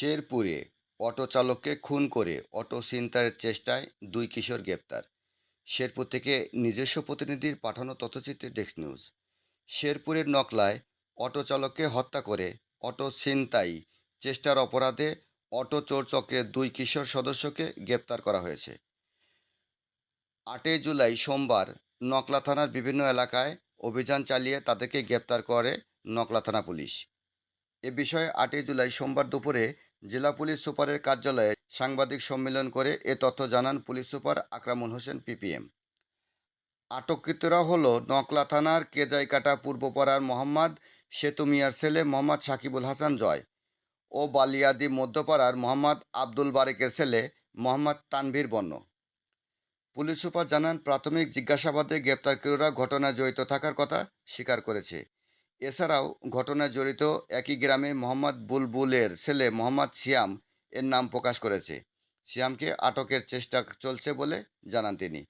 শেরপুরে অটো চালককে খুন করে অটো ছিনতাইয়ের চেষ্টায় দুই কিশোর গ্রেপ্তার। শেরপুর থেকে নিজস্ব প্রতিনিধির পাঠানো তথ্যচিত্রে ডেস্ক নিউজ। শেরপুরের নকলায় অটো চালককে হত্যা করে অটো ছিনতাই চেষ্টার অপরাধে অটো চোর চক্রের দুই কিশোর সদস্যকে গ্রেপ্তার করা হয়েছে। 8 জুলাই সোমবার নকলা থানার বিভিন্ন এলাকায় অভিযান চালিয়ে তাদেরকে গ্রেপ্তার করে নকলা থানা পুলিশ। এ বিষয়ে 8 জুলাই সোমবার দুপুরে জেলা পুলিশ সুপারের কার্যালয়ে সাংবাদিক সম্মেলন করে এ তথ্য জানান police super Akramul Hossain PPM. আটককৃতরা হলো নকলা থানার কেজাইকাটা পূর্বপাড়ার মোহাম্মদ সেতু মিয়ার ছেলে মোহাম্মদ সাকিবুল হাসান জয় ও বালিয়াদি মধ্যপাড়ার মোহাম্মদ আব্দুল বারেকের ছেলে মোহাম্মদ তানভীর বন্য। পুলিশ সুপার জানান, প্রাথমিক জিজ্ঞাসাবাদে গ্রেপ্তারকৃতরা ঘটনায় জড়িত থাকার কথা স্বীকার করেছে। এছাড়াও ঘটনায় জড়িত একই গ্রামে মোহাম্মদ বুলবুলের ছেলে মোহাম্মদ সিয়াম এর নাম প্রকাশ করেছে। সিয়ামকে আটকের চেষ্টা চলছে বলে জানান তিনি।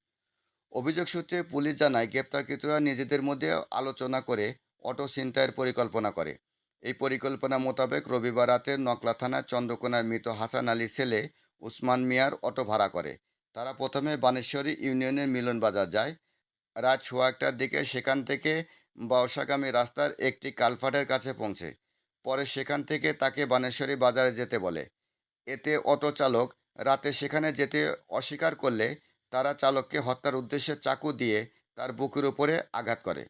অভিযোগ সূত্রে পুলিশ জানায়, গ্রেপ্তারকৃতরা নিজেদের মধ্যে আলোচনা করে অটো ছিনতাইয়ের পরিকল্পনা করে। এই পরিকল্পনা মোতাবেক রবিবার রাতে নকলা থানার চন্দ্রকোনার মৃত হাসান আলীর ছেলে উসমান মিয়ার অটো ভাড়া করে। তারা প্রথমে বানেশ্বরী ইউনিয়নের মিলন বাজার যায়। রাত 1:15টার দিকে সেখান থেকে বর্ষাগামী রাস্তার একটি কালভার্টের কাছে পৌঁছে। পরে সেখান থেকে তাকে বানেশ্বরী বাজারে যেতে বলে। এতে অটো চালক রাতে সেখানে যেতে অস্বীকার করলে তারা চালককে হত্যার উদ্দেশ্যে চাকু দিয়ে তার বুকের উপরে আঘাত করে।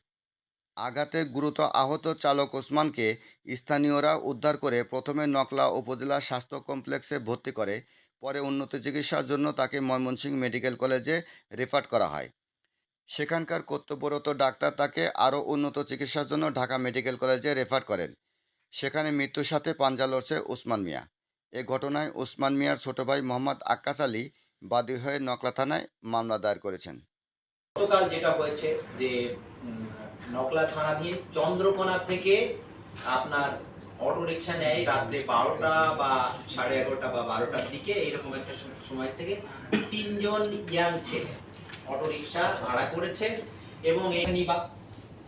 আঘাতে গুরুতর আহত চালক ওসমানকে স্থানীয়রা উদ্ধার করে প্রথমে নকলা উপজেলা স্বাস্থ্য কমপ্লেক্সে ভর্তি করে। পরে উন্নত চিকিৎসার জন্য তাকে ময়মনসিংহ মেডিকেল কলেজে রেফার করা হয়। সেখানকার কর্তব্যরত ডাক্তার তাকে আরও উন্নত চিকিৎসার জন্য ঢাকা মেডিকেল কলেজে রেফার করেন। সেখানে মৃত্যুর সাথে পাঞ্জা লড়ছে উসমান মিয়া। এ ঘটনায় উসমান মিয়ার ছোট ভাই মোহাম্মদ আক্কাস আলী বাদী হয়ে নকলা থানায় মামলা দায়ের করেছেন। গতকাল যেটা হয়েছে যে নকলা থানাধীন চন্দ্রকোনা থেকে আপনার অটো রিক্সা নেয় রাত্রে 12টা বা 11:30 বা 12টার দিকে, এইরকম একটা সময় থেকে 3জন ইয়াং ছেলে অটো রিক্সা ভাড়া করেছে এবং এখানে বা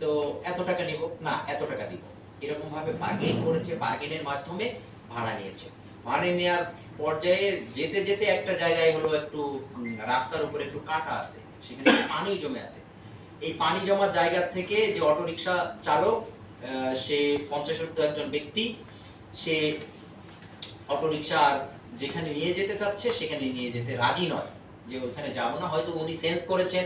তো এত টাকা নিব না এত টাকা দিব, এরকম ভাবে বার্গেন করেছে। বার্গেনের মাধ্যমে ভাড়া নিয়েছে। ভাড়া নেওয়ার পর্যায়ে যেতে যেতে একটা জায়গায় হলো একটু রাস্তার উপরে একটু কাটা আছে, সেখানে পানি জমে আছে। এই পানি জমার জায়গা থেকে যে অটো রিক্সা চালক সে 50 একজন ব্যক্তি, সে অটো রিক্সা যেখানে নিয়ে যেতে চাচ্ছে সেখানে নিয়ে যেতে রাজি নয়, যে ওখানে যাবো না। হয়তো উনি সেন্স করেছেন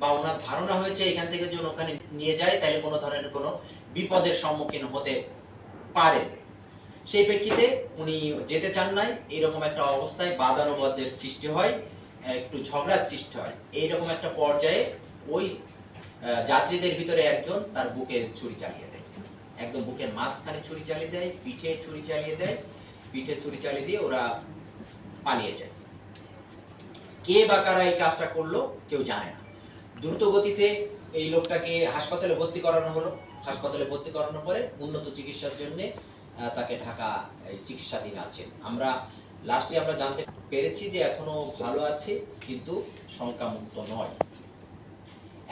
বা ওনার ধারণা হয়েছে এখান থেকে যদি ওখানে নিয়ে যায় তাহলে কোনো ধরনের কোনো বিপদের সম্মুখীন হতে পারে। সেই প্রেক্ষিতে উনি যেতে চান নাই। এইরকম একটা অবস্থায় বাদানুবাদের সৃষ্টি হয়, একটু ঝগড়ার সৃষ্টি হয়। এইরকম একটা পর্যায়ে ওই যাত্রীদের ভিতরে একজন তার বুকে ছুরি চালিয়ে দেয়, একদম বুকের মাঝখানে ছুরি চালিয়ে দেয়, পিঠে ছুরি চালিয়ে দেয়। পিঠে ছুরি চালিয়ে দিয়ে ওরা পালিয়ে যায়। কে বা কারা এই কাজটা করলো কেউ জানে না। দ্রুত গতিতে এই লোকটাকে হাসপাতালে ভর্তি করানো হলো। হাসপাতালে ভর্তি করানোর পরে উন্নত চিকিৎসার জন্য তাকে ঢাকা চিকিৎসাধীন আছেন। আমরা লাস্টে আমরা জানতে পেরেছি যে এখনো ভালো আছে, কিন্তু শঙ্কামুক্ত নয়।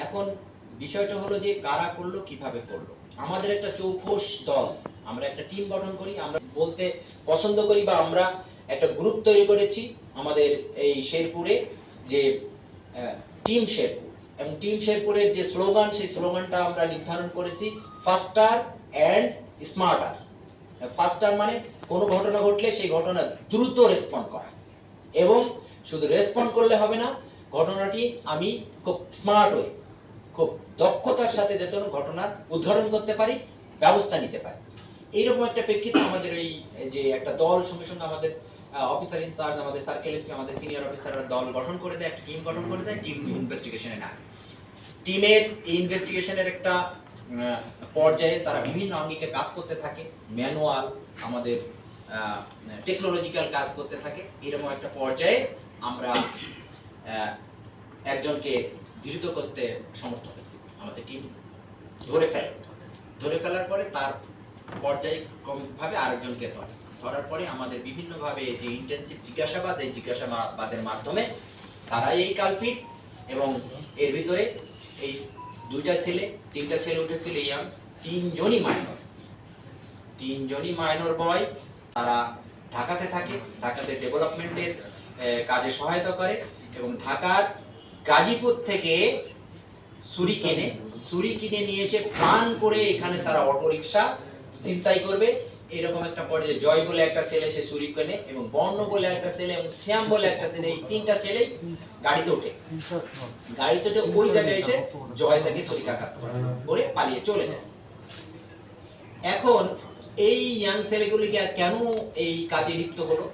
এখন বিষয়টা হলো যে কারা করলো, কিভাবে করলো। আমাদের একটা চৌকস দল, আমরা একটা টিম গঠন করি। আমরা বলতে পছন্দ করি বা আমরা একটা গ্রুপ তৈরি করেছি আমাদের এই শেরপুরে, যে টিম শেরপুর। এবং টিম শেরপুরের যে স্লোগান, সেই স্লোগানটা আমরা নির্ধারণ করেছি ফাস্টার অ্যান্ড স্মার্টার। ফাস্টার মানে কোনো ঘটনা ঘটলে সেই ঘটনা দ্রুত রেসপন্ড করা, এবং শুধু রেসপন্ড করলে হবে না, ঘটনাটি আমি খুব স্মার্ট হয়ে খুব দক্ষতার সাথে যেন ঘটনার উদ্ধারণ করতে পারি, ব্যবস্থা নিতে পারি। এইরকম একটা প্রেক্ষিতে আমাদের এই যে একটা দল, সঙ্গে সঙ্গে আমাদের অফিসার ইনচার্জ, আমাদের সার্কেল এসপি, আমাদের সিনিয়র অফিসাররা দল গঠন করে দেয়, একটা টিম গঠন করে দেয়। টিম ইনভেস্টিগেশনে না, টিমের এই ইনভেস্টিগেশনের একটা পর্যায়ে তারা বিভিন্ন আঙ্গিকে কাজ করতে থাকে, ম্যানুয়াল, আমাদের টেকনোলজিক্যাল কাজ করতে থাকে। এরকম একটা পর্যায়ে আমরা একজনকে ধৃত করতে সমর্থ হই। আমাদের টিম ধরে ফেলার পরে তার পর্যায়ক্রমিকভাবে আরেকজনকে ধরার পরে আমাদের বিভিন্নভাবে যে ইন্টেন্সিভ জিজ্ঞাসাবাদ, এই জিজ্ঞাসাবাদের মাধ্যমে তারাই এই কালপিট। এবং এর ভিতরে এই তিনটা ছেলে উঠেছিল ইয়াং, তিনজনই মাইনর বয়। তারা ঢাকাতে থাকে, ঢাকাতে ডেভেলপমেন্টের কাজে সহায়তা করে এবং ঢাকার গাজীপুর থেকে ছুরি কিনে নিয়ে এসে প্ল্যান করে এখানে তারা অটোরিকশা ছিনতাই করবে। এরকম একটা পর্যায়ে জয় বলে একটা ছেলে সে ছুরি কেনে এবং বর্ণ বলে একটা ছেলে এবং শ্যাম বলে একটা ছেলে, এই তিনটা ছেলেই গাড়িতে ওঠে। গাড়িতে উঠে ওই জায়গায় এসে জয় তাকে ছুরিকাঘাত করে পালিয়ে চলে যায়। এখন এই ইয়াং ছেলেগুলি কেন এই কাজে লিপ্ত হলো?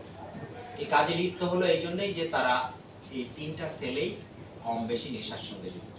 এই কাজে লিপ্ত হলো এই জন্যই যে তারা এই তিনটা ছেলেই কম বেশি নেশার সঙ্গে যুক্ত।